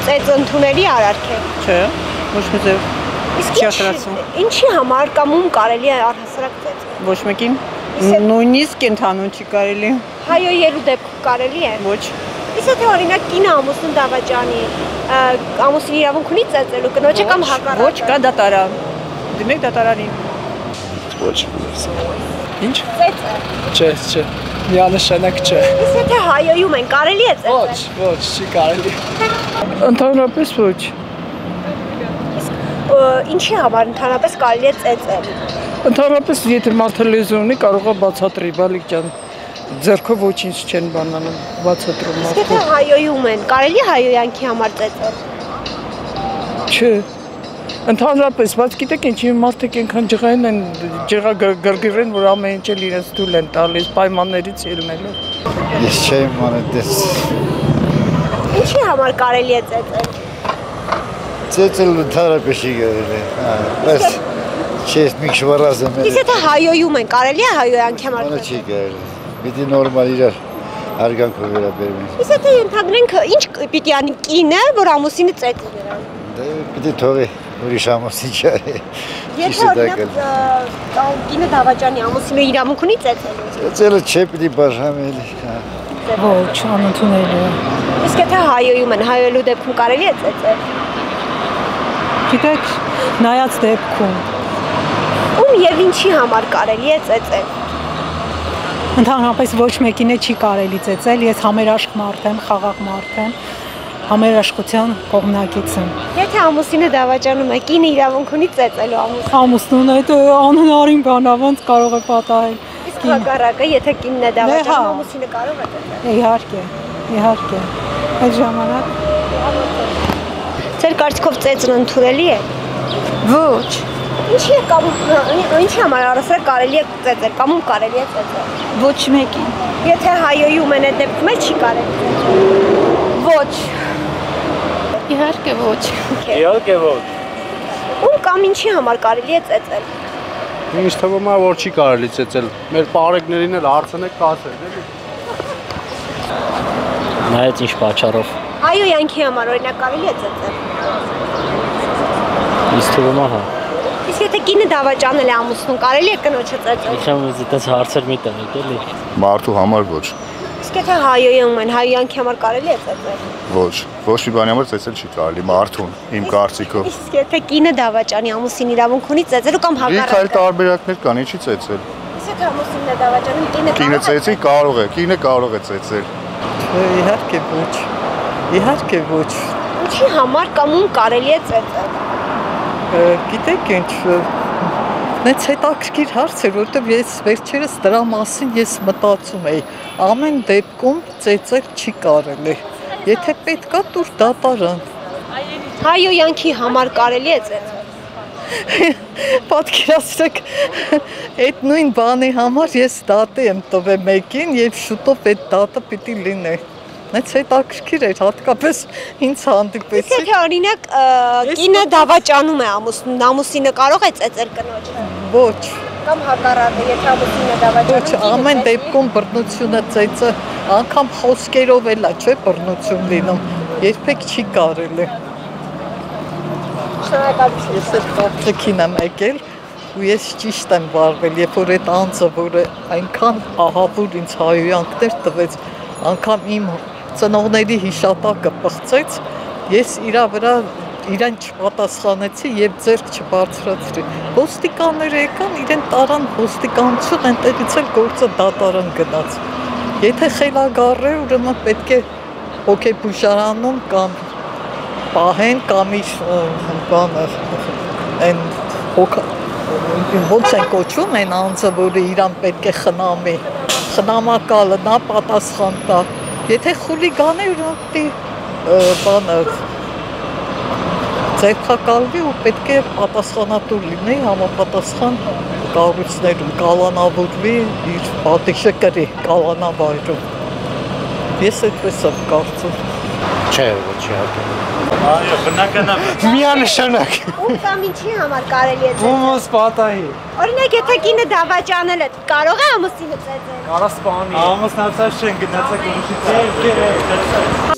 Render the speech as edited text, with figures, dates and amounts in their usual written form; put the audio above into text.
ծեծը ընդունելի արարք է։ Չէ, ոչ մի ձև չի ախրացում։ Ինչի համար կամ ում կարելի է առհասարակ ծեծել։ Ոչ մեկին։ Նույնիսկ կենթանուն չի կարելի։ Հայոյելու դեպքում կարելի է։ Ոչ։ Իսկ եթե օրինակ կինը ամուսնուն դավաճանի, ամուսին իրավունք ունի ծեծելու կնոջը կամ հակառակը։ Ոչ, կա դատարան։ Դիմեք դատարանին։ Ոչ։ Ինչ։ Ծեծը։ Չէ, միանշանակ չէ։ Իսկ եթե հայոյում են, կարելի է ծեծել։ Ոչ, չի կարելի։ Ընդհանրապես ոչ։ Ինչի համար ընդհանրապես կարելի է ծեծել։ Ընդհանրապես եթե մարդը լեզու ունի, կարող է բացատրի, բալիկ ջան։ Ձեռքով ոչինչ չեն բանանում, բացատրում մարդը։ Իսկ եթե հայոյում են, կարելի է հայոյանքի համար ծեծել։ Չէ։ Ընդհանրապես, բայց գիտեք ինչի մարդիկ այնքան ջղային են, ջղագրգիր են, որ ամեն ինչ էլ իրենց դուլ են տալիս, պայմաններից ելնելով։ Ես չեմ անետես։ Ինչի համար կարելի է ծեծել։ Ծեծել ընդհանրապես չի կարելի։ Բայց չես մի շվարազը մեր։ Իսկ եթե հայոյում են, կարելի է հայոյանքի համար Ոնը չի կարելի։ Պիտի նորմալ իրար հարգանքով վերաբերվեն։ Իսկ եթե ընդհանրենք ինչ պիտի անի կինը, որ ամուսինը ծեծի նրան։ Դե պիտի թողի ուրիշ ամուսին չարի։ Եթե օրինակ կինը դավաճանի ամուսինը իրավունք ունի ծեծելու։ Ծեծելը չէ պիտի բաժանելի։ Ոչ, անընդունելի է։ Իսկ եթե հայոյում են, հայոյելու դեպքում կարելի է ծեծել։ Գիտեք, նայած դեպքում Ում եւ ինչի համար կարելի է ծեծել։ Ընդհանրապես ոչ մեկին չի կարելի ծեծել, ես համերաշխ մարդ եմ, խաղաղ մարդ եմ, համերաշխության կողմնակից եմ։ Եթե ամուսինը դավաճանում է, կինը իրավունք ունի ծեծելու ամուսին։ Ամուսնուն այդ անհնարին բան, ոնց կարող է պատահել։ Իսկ հակառակը, եթե կինն է դավաճանում, ամուսինը կարող է ծեծել։ Իհարկե։ Այդ ժամանակ Ձեր կարծիքով ծեծն ընդունելի է։ ոչ, Ինչի համար առասարակ կարելի է ծեծել, կամ ում կարելի է ծեծել։ ոչ մեկին։ Եթե հայոյում են այդ դեպքում էլ չի կարելի ծեծել։ Ոչ։ Իհարկե ոչ։ Իհարկե ոչ։ Ում կամ ինչի համար կարելի է ծեծել։ Ինչ թվում է որ չի կարելի ծեծել։ Մեր պարեկներին էլ հարցնեք կասեք, էլի։ Նայած ինչ պատճառով։ Հայոյանքի համար օրինակ կարելի է ծեծել։ Ինձ թվում է հա։ Իսկ եթե կինը դավաճանել է ամուսնուն, կարելի է կնոջը ծեծել։ Իշխան ինձ այդպես հարցեր մի տվեք, էլի։ Մարդու համար ոչ։ Իսկ եթե հայոյում են, հայոյանքի համար կարելի է ծեծել։ Ոչ մի բանի համար ծեծել չի կարելի մարդուն, իմ կարծիքով։ Իսկ եթե կինը դավաճանի ամուսին իրավունք ունի ծեծելու կամ Լիք այլ հակառակը։ տարբերակներ կան, ինչի ծեծել։ Իսկ եթե ամուսինն է դավաճանում, Կինը ծեծի կարող է, կինը կարող է ծեծել։ Իհարկե ոչ։ Իհարկե ոչ։ Ինչի համար կամ ում կարելի է ծեծել։ Գիտեք ինչ, մեծ հետաքրքիր հարց էր, որովհետև ես վերջերս դրա մասին ես մտածում էի, ամեն դեպքում ծեծել չի կարելի, եթե պետք է տուր դատարան։ Հայոյանքի համար կարելի է ծեծել։ Պատկերացրեք, այդ նույն բանի համար ես դատի եմ տվել մեկին և շուտով այդ դատը պիտի լինի։ Մեծ հետաքրքիր էր, հատկապես ինձ հանդիպեցի։ Իսկ եթե օրինակ կինը դավաճանում է ամուսնուն, ամուսինը կարող է ծեծել կնոջը։ Ոչ, Կամ հակառակը, եթե ամուսինը դավաճանում։ ոչ, ամեն դեպքում բռնությունը ծեծը, անգամ խոսքերով էլ է, չէ, բռնություն լինում, երբեք չի կարելի։ Շնորհակալություն։ Ես այդ կարծիքին եմ եկել ու ես ճիշտ եմ վարվել, երբ որ այդ անձը, որը այնքան ահավոր ինձ հայոյանքներ տվեց, անգամ իմ ծնողների հիշատակը պղծեց, ես իրա վրա իրեն չպատասխանեցի և ձեռք չբարձրացրի։ Ոստիկանները եկան, իրեն տարան ոստիկանություն, այնտեղից էլ գործը դատարան գնաց։ Եթե խելագար է, ուրեմն պետք է հոգեբուժարանում կամ պահեն կամ իր բանը այն ոնց են կոչվում այն անձը, որը իրան պետք է խնամի, խնամակալը, նա պատասխան տա։ Եթե խուլիգան է, ուրեմն պիտի բանը ձերբակալվի ու պետք է պատասխանատու լինի համապատասխան կառույցներում, կալանավորվի, իր պատիժը կրի կալանավայրում։ Ես այդպես եմ կարծում։ Չէ, ոչ իհարկե։ Այո, բնականաբար։ Միանշանակ։ Ում կամ ինչի համար կարելի է ծեծել։ Ումս պատահի։ Օրինակ, եթե կինը դավաճանել է, կարող է ամուսինը ծեծել։ Կարա սպանի։ Ամուսնացած չեն գնացեք ուրիշի ծեր։